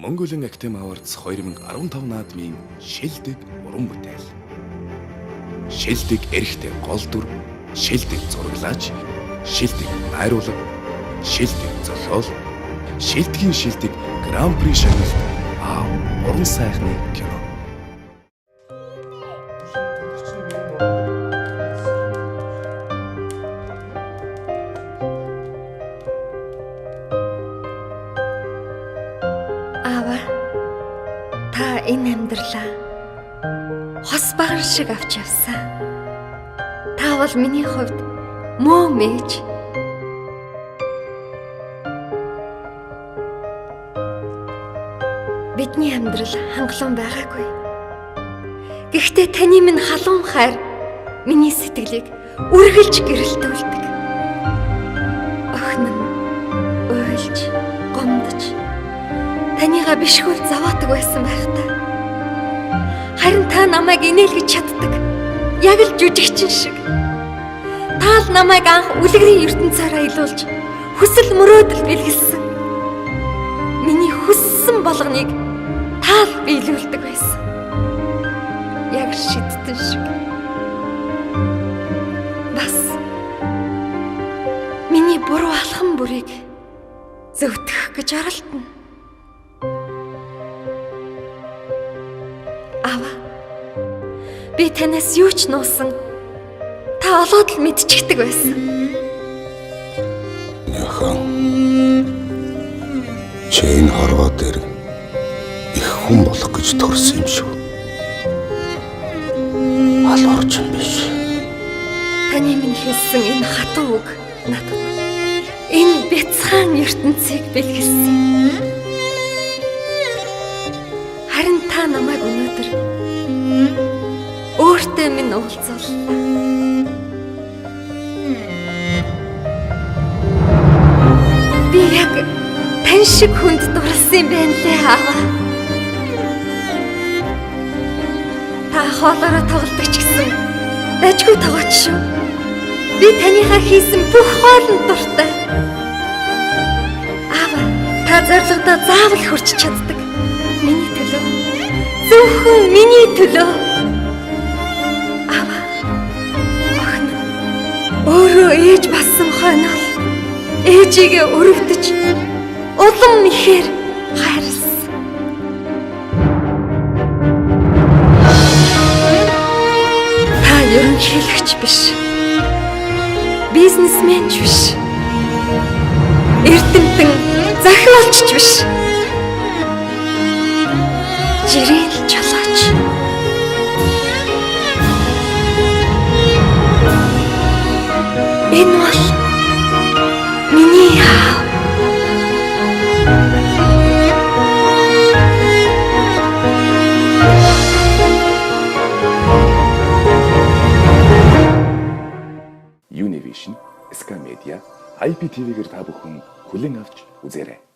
Mongolian Academy Awards 2015 наадмын шилдэг уран бүтээл. Шилдэг эрхтэй гол дүр, шилдэг зураглаач, шилдэг найруулга, шилдэг зохиол, шилдгийн шилдэг Гран-при шагналт уран сайхны кино. Та энэ амьдралаа хос багар шиг авч явсан. Та бол миний хувьд мөө мэж. Бидний амьдрал хангалуун байгаагүй. Гэхдээ таны минь халуун хайр миний сэтгэлийг үргэлж гэрэлтүүлдэг. Охин нь уйлж, гомдож таныга бишгүүл заваадаг байсан байх та. Харин та намайг инээлгэж чаддаг. Яг л жүжигчин шиг. Та л намайг анх үлгэрийн ертөнцөөр аялуулж, хүсэл мөрөөдөл бэлгэлсэн. Миний хүссэн болгоныг та л биелүүлдэг байсан. Яг шидтэн шиг. Бас миний буруу алхам бүрийг зөвтгөх гэж оролдоно. Би танаас юу ч нуусан. Та олоод л мэдчихдэг байсан. Яхан. Чин хорвоо дээр их хүн болох гэж төрсөн юм шүү. Алуурч юм биш. Таны минь хэлсэн энэ хатуу үг надад энэ бяцхан ертөнцийг бэлгэлсэн. Харин та намайг өнөөдөр өөртөө минь уулзууллаа. Би яг тань шиг хүнд дурласан юм байна лээ аава. Та хоолоороо тоглодог ч гэсэн дажгүй тоглооч шүү. Би танийхаа хийсэн бүх хоолнд дуртай. Аава, та зорилгодоо заавал хүрч чаддаг. Миний төлөө. Зөвхөн миний төлөө. Өөрөө ээж басан хойноол ээжигээ өрөвдөж улам ихээр хайрлсан. Та ерөнхийлөгч биш. Бизнесмен ч биш. Эрдэмтэн захиалч ч биш. Жирийн чулууч. Энэ бол миний аав. Univision, Ska Media, IPTV-гээр та бүхэн хүлээн авч үзээрэй.